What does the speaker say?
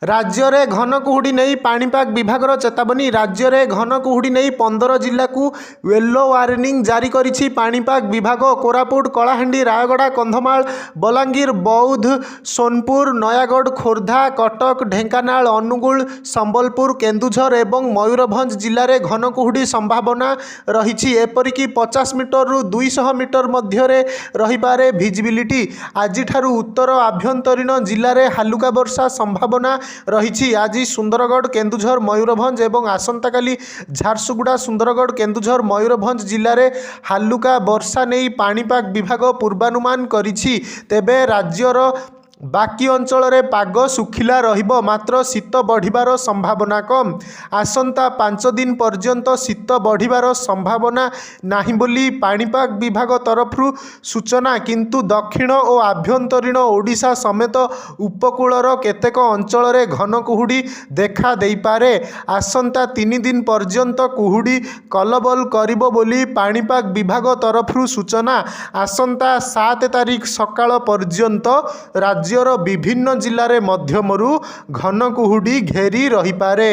राज्य में घन कुहुड़ी नहीं पाणीपाग विभागर चेतावनी। राज्य में घन कुहुड़ी नहीं 15 जिला को येलो वार्निंग जारी करिछि पाणीपाग विभाग। कोरापुट, कलाहांडी, रायगड़ा, कंधमाल, बलांगीर, बौद्ध, सोनपुर, नयागढ़, खोर्धा, कटक, ढेंकानाल, अनुगुल, संबलपुर, केन्दुझर एवं मयूरभंज जिले में घन कुहुड़ी संभावना रही। एपरिक 50 मीटर रु 200 मीटर मध्य रहीपे भिजिबिलिटी। आज उत्तर आभ्यंतरीण जिले में हालुका वर्षा संभावना रही। आज सुंदरगढ़, केन्दुझर, मयूरभंज एवं आसंता काली झारसुगुड़ा, सुंदरगढ़, केन्दुझर, मयूरभंज जिले में हालुका वर्षा नहीं पाणीपाग विभाग पूर्वानुमान करिछि। तेबे राज्यर बाकी अंचल में पाग सुखिला रहिबो, मात्र शीत बढ़िबार संभावना कम। आसंता 5 दिन पर्यंत शीत बढ़िबार संभावना नाही बोली पाणीपाग विभाग तरफरु सूचना। किंतु दक्षिण और आभ्यंतरीण ओडिशा समेत उपकूलर केतेक अंचल में घन कुहुड़ी देखा देई पारे। आसंता 3 दिन पर्यंत कुहुड़ी कलबल करिबो बोली पाणीपाग विभाग तरफरु सूचना। आसंता 7 तारिख सकाळ पर्यंत राज्यर विभिन्न जिले में मध्यमरु घन कुहुड़ी घेरी रही पारे।